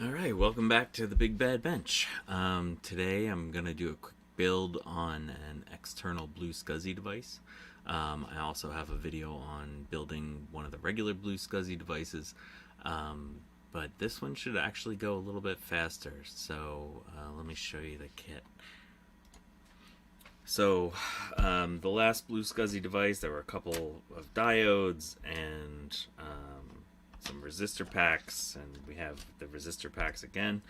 Alright, welcome back to the Big Bad Bench. Today I'm going to do a quick build on an external BlueSCSI device. I also have a video on building one of the regular BlueSCSI devices, but this one should actually go a little bit faster. So let me show you the kit. So the last BlueSCSI device, there were a couple of diodes and some resistor packs, and we have the resistor packs again.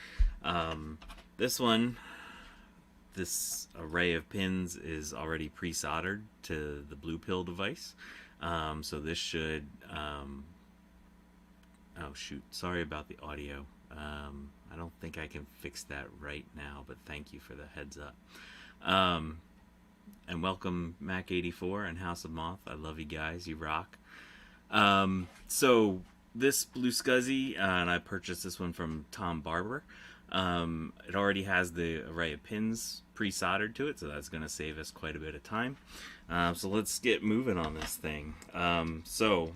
This one, this array of pins is already pre-soldered to the blue pill device. So this should, oh shoot, sorry about the audio. I don't think I can fix that right now, but thank you for the heads up. And welcome Mac84 and House of Moth. I love you guys, you rock. So this BlueSCSI, and I purchased this one from Tom Barber. It already has the array of pins pre-soldered to it, so that's going to save us quite a bit of time. So let's get moving on this thing. So,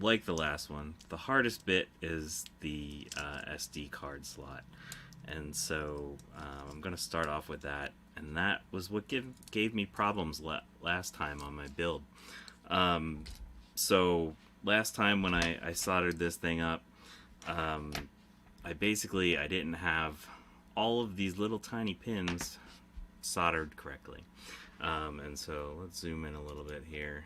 like the last one, the hardest bit is the SD card slot. And so I'm going to start off with that. And that was what gave me problems last time on my build. So last time when I soldered this thing up, I didn't have all of these little tiny pins soldered correctly. And so let's zoom in a little bit here.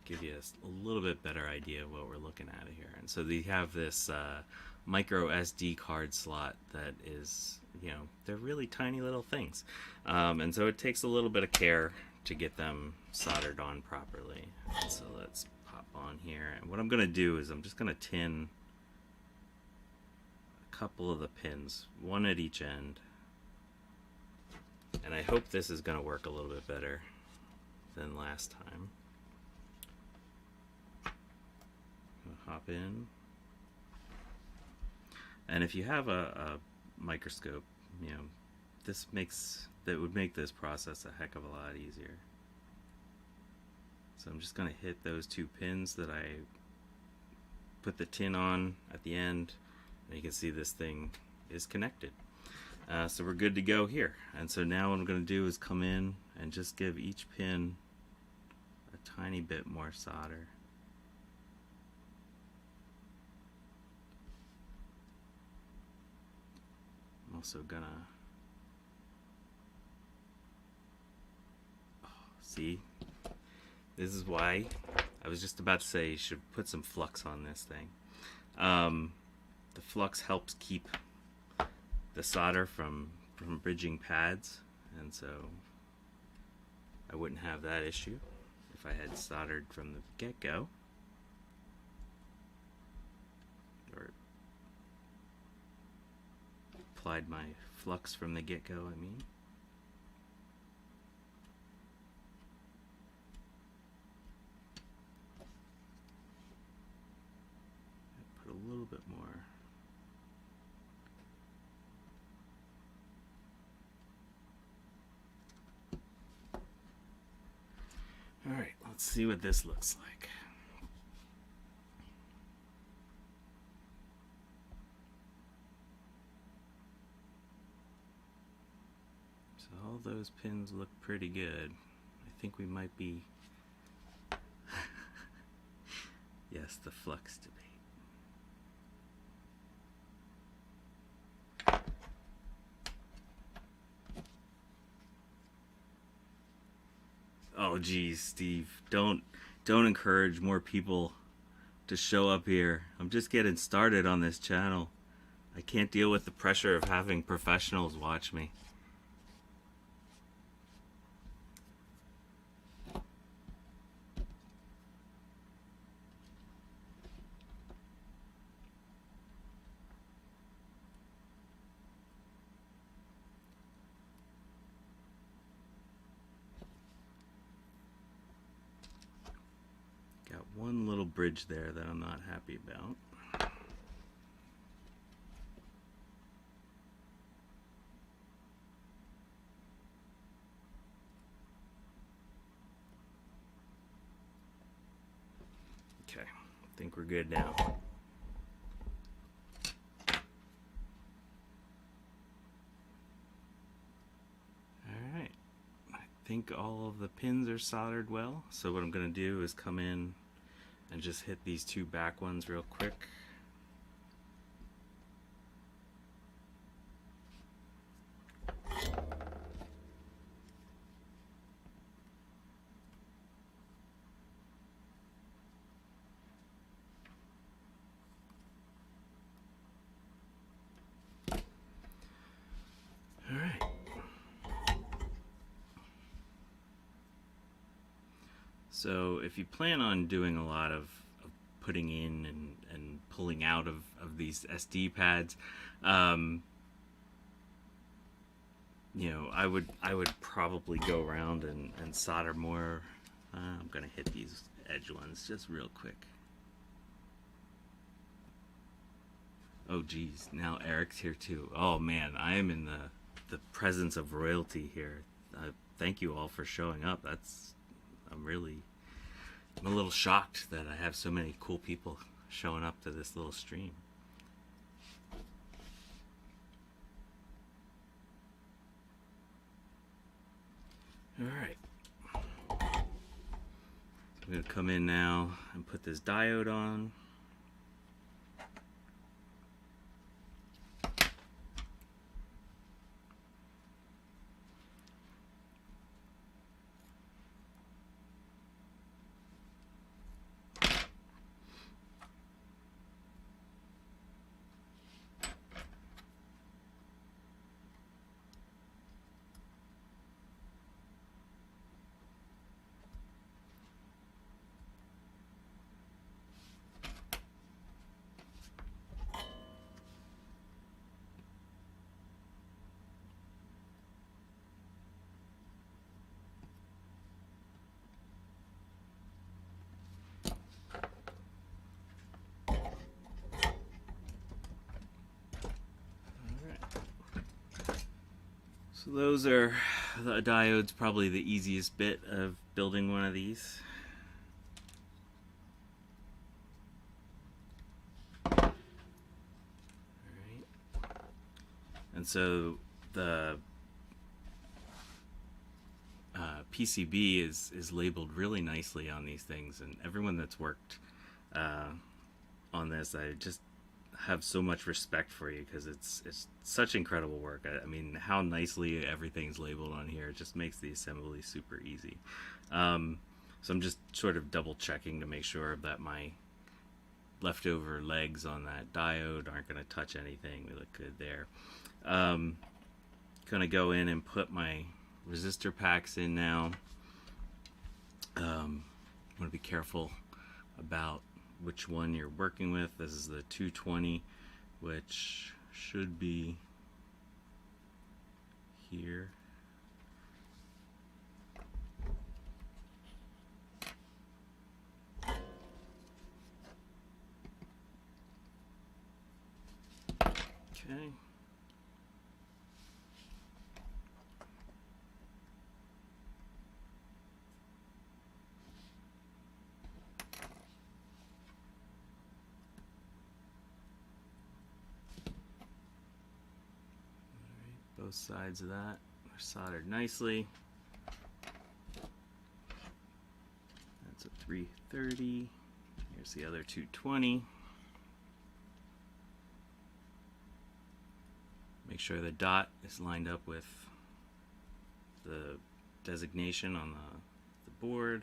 Give you a little bit better idea of what we're looking at here. And so they have this micro SD card slot that is, they're really tiny little things. And so it takes a little bit of care to get them soldered on properly. And so let's pop on here. And what I'm going to do is I'm just going to tin a couple of the pins, one at each end. And I hope this is going to work a little bit better than last time. Hop in, and if you have a microscope, that would make this process a heck of a lot easier. So I'm just going to hit those two pins that I put the tin on at the end, and you can see this thing is connected. So we're good to go here. And so now what I'm going to do is come in and just give each pin a tiny bit more solder. Also gonna see, this is why I was just about to say you should put some flux on this thing. The flux helps keep the solder from bridging pads, and so I wouldn't have that issue if I had soldered from the get-go. Applied my flux from the get-go, I mean. Put a little bit more. Alright, let's see what this looks like. All those pins look pretty good. I think we might be yes, the flux debate. Oh geez, Steve, don't encourage more people to show up here. I'm just getting started on this channel. I can't deal with the pressure of having professionals watch me. Got one little bridge there that I'm not happy about. Okay, I think we're good now. Alright, I think all of the pins are soldered well, so what I'm going to do is come in and just hit these two back ones real quick. Alright. So if you plan on doing a lot of putting in and pulling out of these SD pads, you know, I would probably go around and solder more. I'm gonna hit these edge ones just real quick. Oh geez, now Eric's here too. Oh man, I am in the presence of royalty here. Thank you all for showing up. I'm a little shocked that I have so many cool people showing up to this little stream. Alright. I'm going to come in now and put this diode on. So those are the diodes, probably the easiest bit of building one of these. Alright. And so the PCB is labeled really nicely on these things, and everyone that's worked on this, I just have so much respect for you, because it's such incredible work. I mean, how nicely everything's labeled on here, it just makes the assembly super easy. So I'm just sort of double checking to make sure that my leftover legs on that diode aren't going to touch anything. We look good there. Gonna go in and put my resistor packs in now. I'm going to be careful about which one you're working with. This is the 220, which should be here. Okay. Both sides of that are soldered nicely. That's a 330. Here's the other 220. Make sure the dot is lined up with the designation on the board.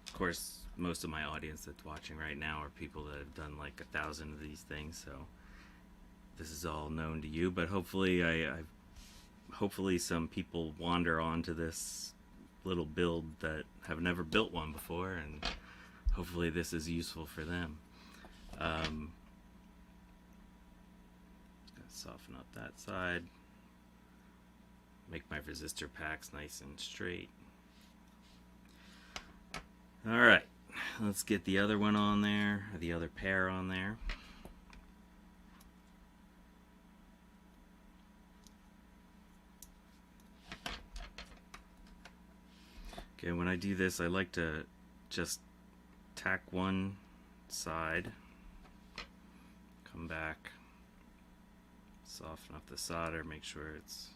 Of course, most of my audience that's watching right now are people that have done like 1,000 of these things, so this is all known to you, but hopefully hopefully some people wander onto this little build that have never built one before, and hopefully this is useful for them. Gonna soften up that side, make my resistor packs nice and straight. Alright, let's get the other one on there, or the other pair on there. Okay, when I do this, I like to just tack one side, come back, soften up the solder, make sure it's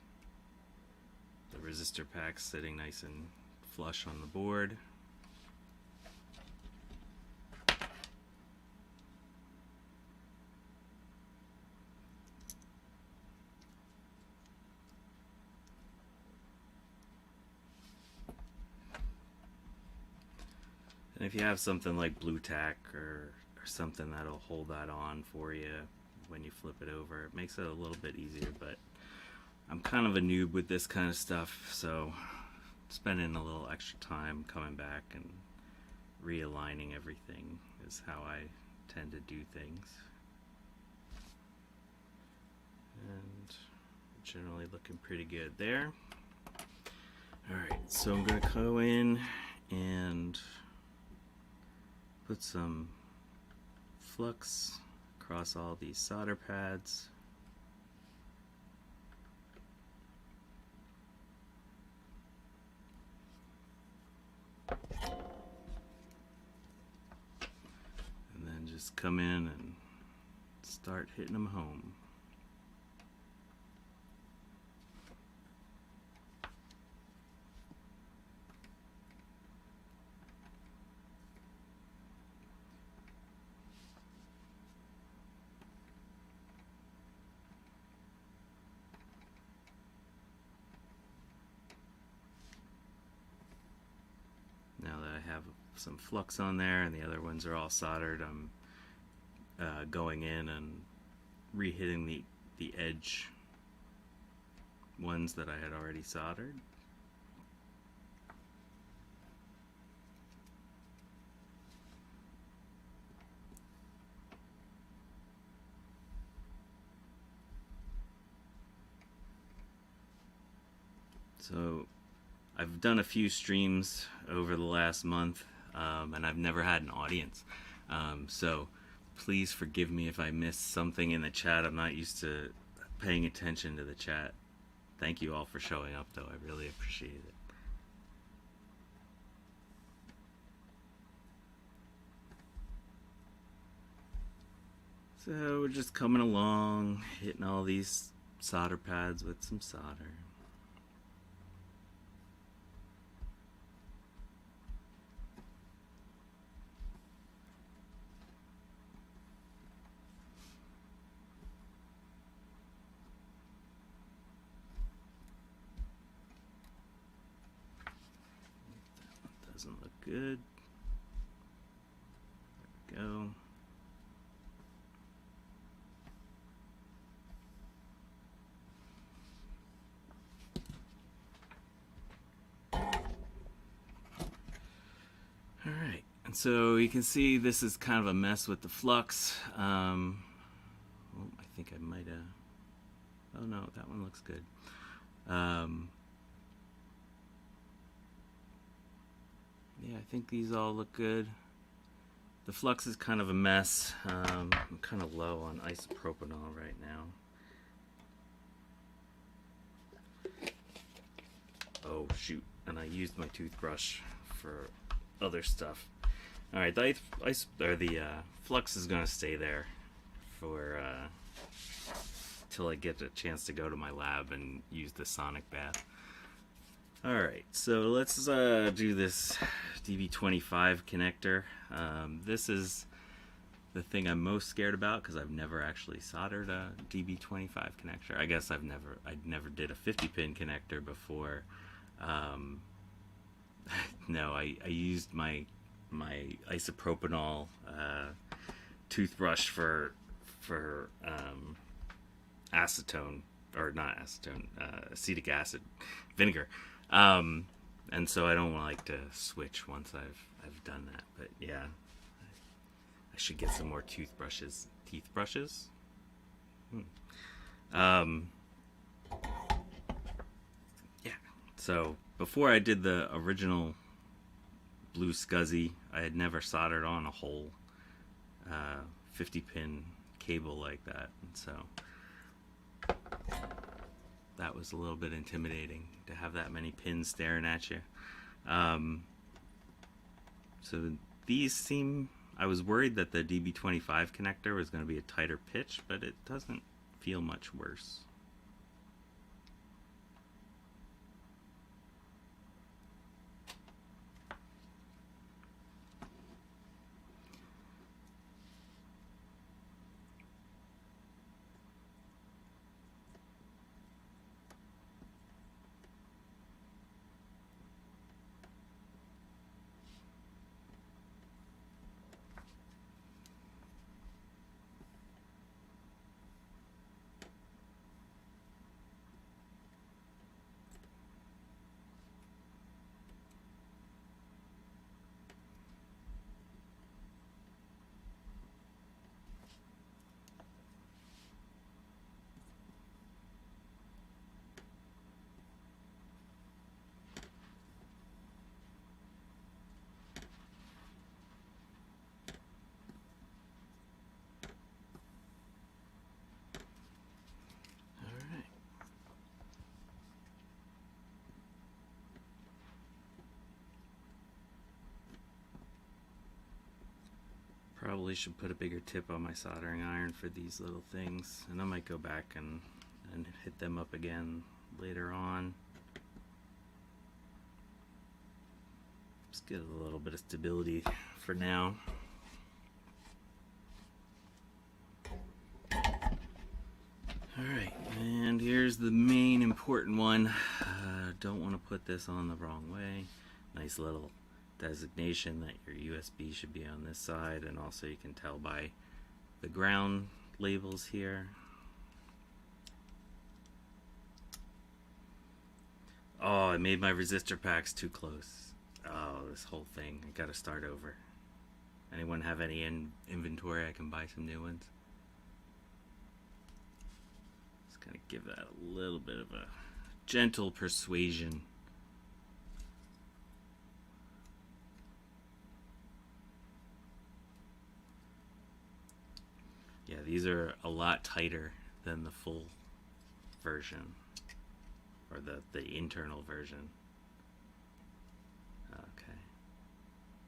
the resistor pack sitting nice and flush on the board. And if you have something like blue tack or something that'll hold that on for you when you flip it over, it makes it a little bit easier. But I'm kind of a noob with this kind of stuff, so spending a little extra time coming back and realigning everything is how I tend to do things. And generally looking pretty good there. Alright, so I'm going to go in and put some flux across all these solder pads. And then just come in and start hitting them home. Now that I have some flux on there and the other ones are all soldered, I'm going in and re-hitting the edge ones that I had already soldered. So I've done a few streams over the last month, and I've never had an audience. So please forgive me if I missed something in the chat. I'm not used to paying attention to the chat. Thank you all for showing up, though. I really appreciate it. So we're just coming along, hitting all these solder pads with some solder. Doesn't look good. There we go. Alright, and so you can see this is kind of a mess with the flux. I think I might have... Oh no, that one looks good. Yeah, I think these all look good. The flux is kind of a mess. I'm kind of low on isopropanol right now. Oh shoot, and I used my toothbrush for other stuff. Alright, the flux is going to stay there for till I get a chance to go to my lab and use the sonic bath. Alright, so let's do this DB25 connector. This is the thing I'm most scared about because I've never actually soldered a DB25 connector. I guess I never did a 50-pin connector before. No, I used my isopropanol toothbrush for acetone, or not acetone, acetic acid vinegar. And so I don't like to switch once I've done that. But yeah, I should get some more toothbrushes. Teeth brushes? Yeah. So before I did the original BlueSCSI, I had never soldered on a whole 50-pin cable like that, and so that was a little bit intimidating to have that many pins staring at you. So these seem... I was worried that the DB25 connector was going to be a tighter pitch, but it doesn't feel much worse. Probably should put a bigger tip on my soldering iron for these little things, and I might go back and hit them up again later on. Just get a little bit of stability for now. Alright, and here's the main important one. Don't want to put this on the wrong way. Nice little designation that your USB should be on this side, and also you can tell by the ground labels here. Oh, I made my resistor packs too close. Oh, this whole thing. I gotta start over. Anyone have any inventory? I can buy some new ones. Just gonna give that a little bit of a gentle persuasion. Yeah, these are a lot tighter than the full version, or the internal version. Okay.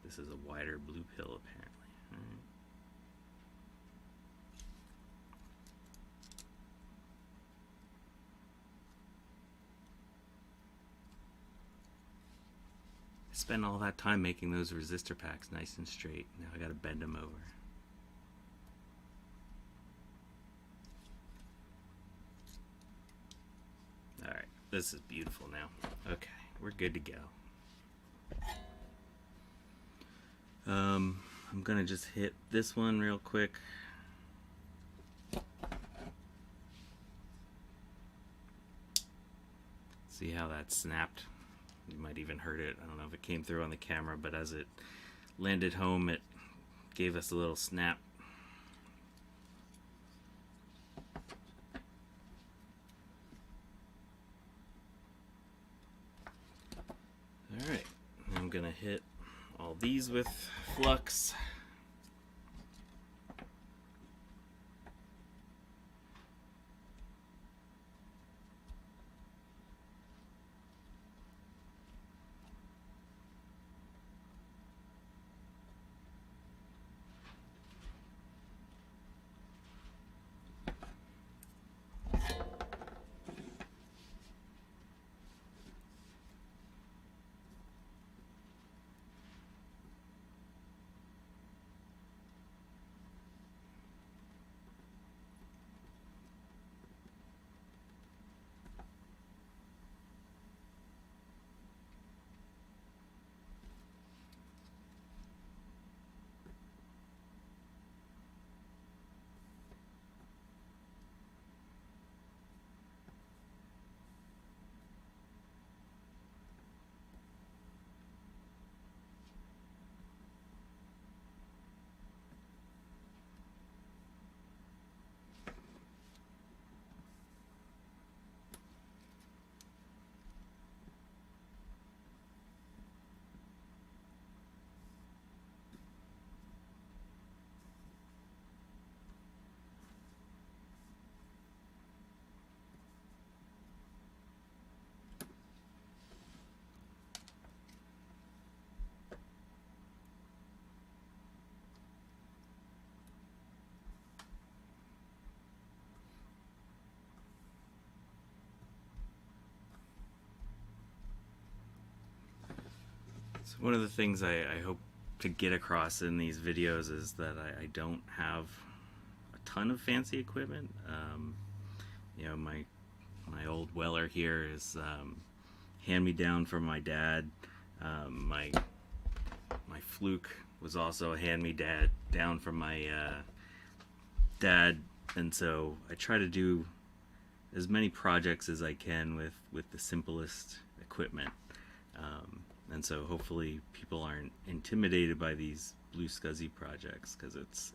This is a wider blue pill, apparently. All right. I spent all that time making those resistor packs nice and straight. Now I gotta bend them over. Alright, this is beautiful now. Okay, we're good to go. I'm gonna just hit this one real quick. See how that snapped? You might even heard it. I don't know if it came through on the camera, but as it landed home, it gave us a little snap. Alright, I'm gonna hit all these with flux. One of the things I hope to get across in these videos is that I don't have a ton of fancy equipment. You know, my old Weller here is hand me down from my dad. My Fluke was also a hand me down from my dad, and so I try to do as many projects as I can with the simplest equipment. And so hopefully people aren't intimidated by these BlueSCSI projects, because it's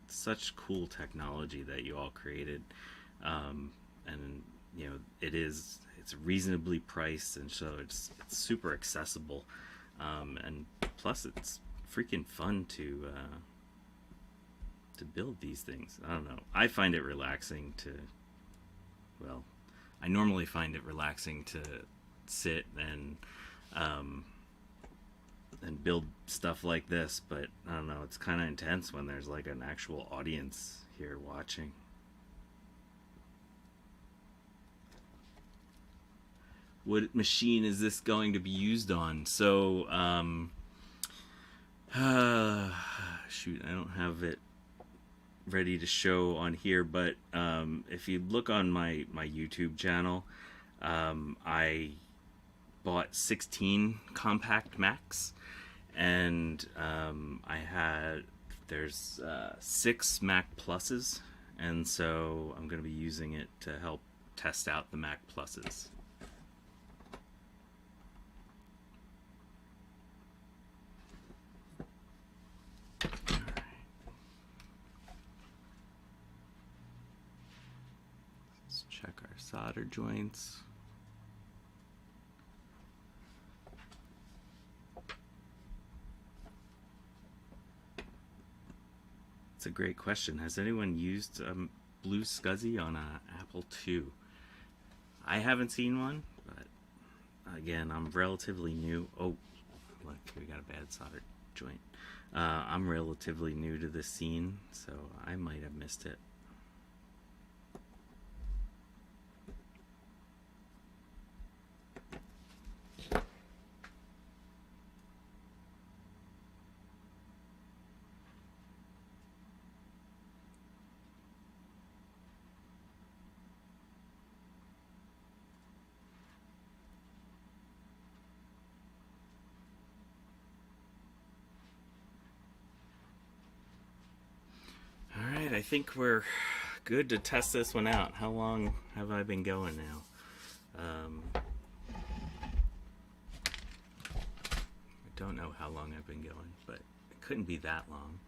such cool technology that you all created. And you know, it's reasonably priced, and so it's super accessible. And plus it's freaking fun to build these things. I don't know. I find it relaxing to, well, I normally find it relaxing to sit and build stuff like this, but I don't know, it's kind of intense when there's like an actual audience here watching. What machine is this going to be used on? So, shoot, I don't have it ready to show on here, but if you look on my YouTube channel, I bought 16 compact Macs, and there's 6 Mac Pluses, and so I'm going to be using it to help test out the Mac Pluses. Let's check our solder joints. It's a great question. Has anyone used BlueSCSI on a Apple II? I haven't seen one, but again, I'm relatively new. Oh, look, we got a bad solder joint. I'm relatively new to this scene, so I might have missed it. Alright, I think we're good to test this one out. How long have I been going now? I don't know how long I've been going, but it couldn't be that long.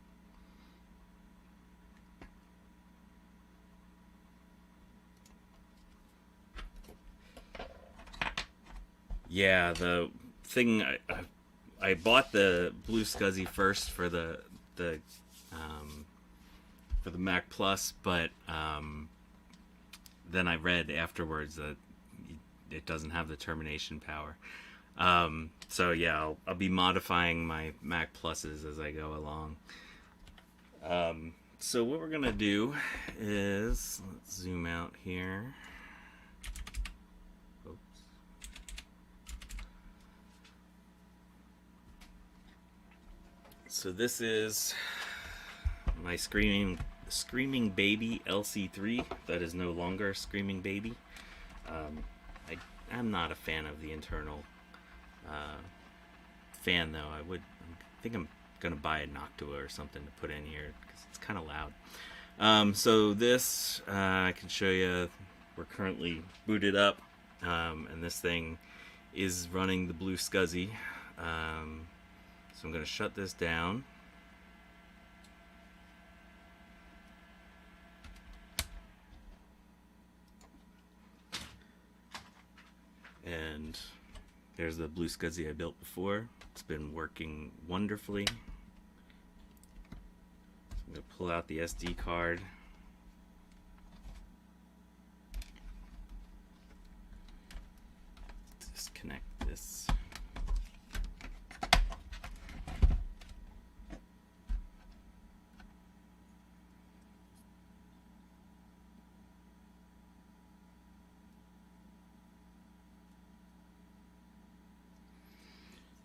Yeah, the thing, I bought the BlueSCSI first for the Mac Plus, but then I read afterwards that it doesn't have the termination power. So yeah, I'll be modifying my Mac Pluses as I go along. So what we're gonna do is, let's zoom out here. Oops. So this is my Screaming Baby LC3 that is no longer Screaming Baby. I'm not a fan of the internal fan, though. I think I'm gonna buy a Noctua or something to put in here because it's kind of loud. So this I can show you. We're currently booted up, and this thing is running the BlueSCSI. So I'm gonna shut this down. And there's the BlueSCSI I built before. It's been working wonderfully. So I'm going to pull out the SD card. Disconnect this.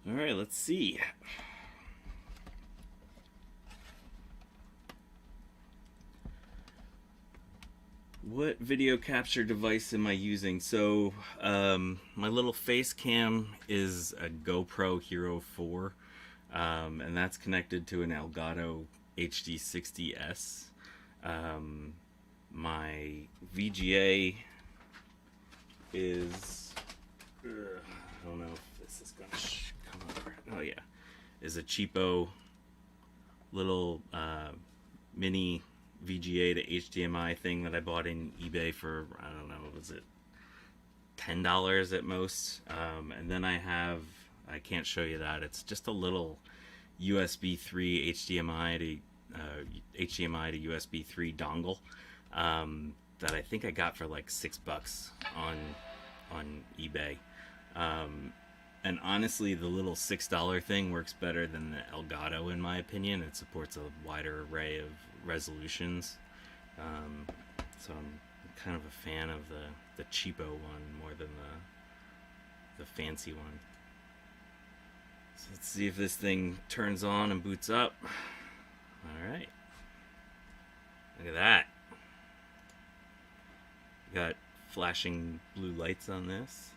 All right, let's see. What video capture device am I using? So, my little face cam is a GoPro Hero 4, and that's connected to an Elgato HD60S. My VGA is, I don't know if this is going to come over. Oh, yeah. Is a cheapo little mini VGA to HDMI thing that I bought in eBay for, I don't know, was it $10 at most? And then I can't show you that. It's just a little USB 3 HDMI to USB 3 dongle that I think I got for like $6 on eBay. And honestly, the little $6 thing works better than the Elgato, in my opinion. It supports a wider array of resolutions. So I'm kind of a fan of the cheapo one more than the fancy one. So let's see if this thing turns on and boots up. Alright. Look at that. Got flashing blue lights on this.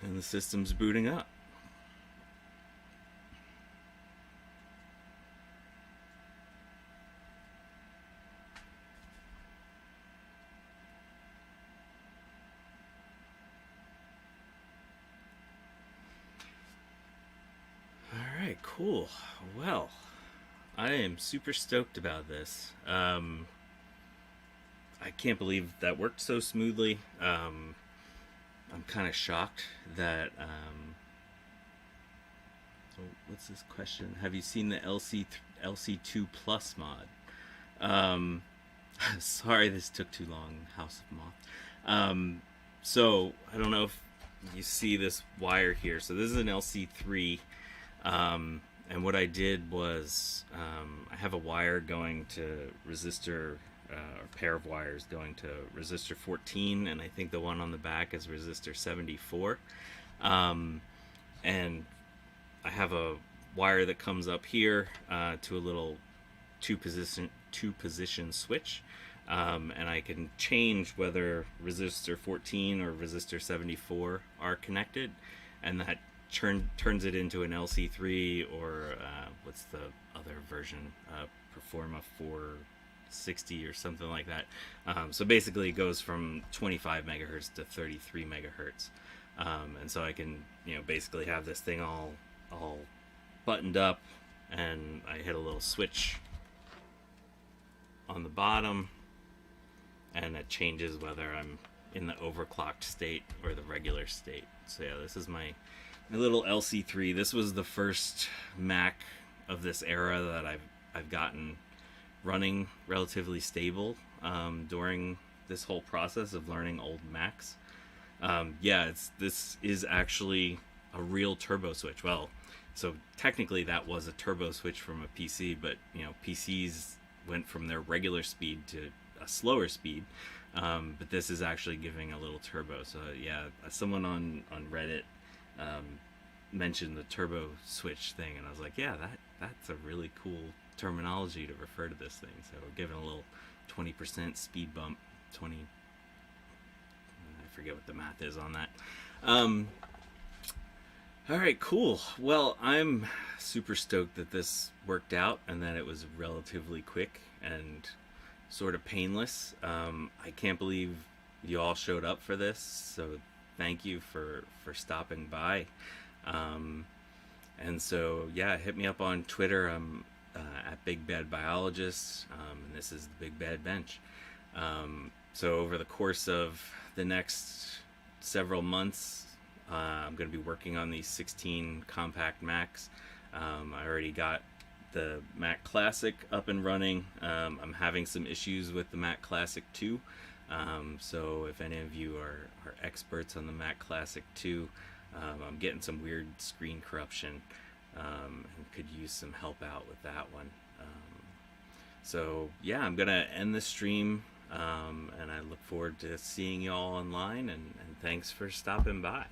And the system's booting up. Alright, cool. Well, I am super stoked about this. I can't believe that worked so smoothly. I'm kind of shocked that, so what's this question? Have you seen the LC2 Plus mod? Sorry this took too long, House of Moth. So, I don't know if you see this wire here. So this is an LC3, and what I did was, I have a wire going to resistor, a pair of wires going to resistor 14, and I think the one on the back is resistor 74. And I have a wire that comes up here to a little two position switch, and I can change whether resistor 14 or resistor 74 are connected, and that turns it into an LC3 or what's the other version, Performa 460 or something like that. So basically it goes from 25 megahertz to 33 megahertz. And so I can, basically have this thing all buttoned up, and I hit a little switch on the bottom, and it changes whether I'm in the overclocked state or the regular state. So yeah, this is my little LC3. This was the first Mac of this era that I've gotten running relatively stable during this whole process of learning old Macs. This is actually a real turbo switch. Well, so technically that was a turbo switch from a PC, but PCs went from their regular speed to a slower speed. But this is actually giving a little turbo. So yeah, someone on Reddit mentioned the turbo switch thing, and I was like, yeah, that's a really cool terminology to refer to this thing. So we're giving a little 20% speed bump. I forget what the math is on that. Alright, cool. Well, I'm super stoked that this worked out and that it was relatively quick and sort of painless. I can't believe you all showed up for this, so thank you for stopping by. And so, yeah, hit me up on Twitter. I'm at Big Bad Biologist, and this is the Big Bad Bench. So over the course of the next several months, I'm going to be working on these 16 compact Macs. I already got the Mac Classic up and running. I'm having some issues with the Mac Classic 2. So if any of you are experts on the Mac Classic 2, I'm getting some weird screen corruption, and could use some help out with that one. So yeah, I'm going to end the stream, and I look forward to seeing you all online, and thanks for stopping by.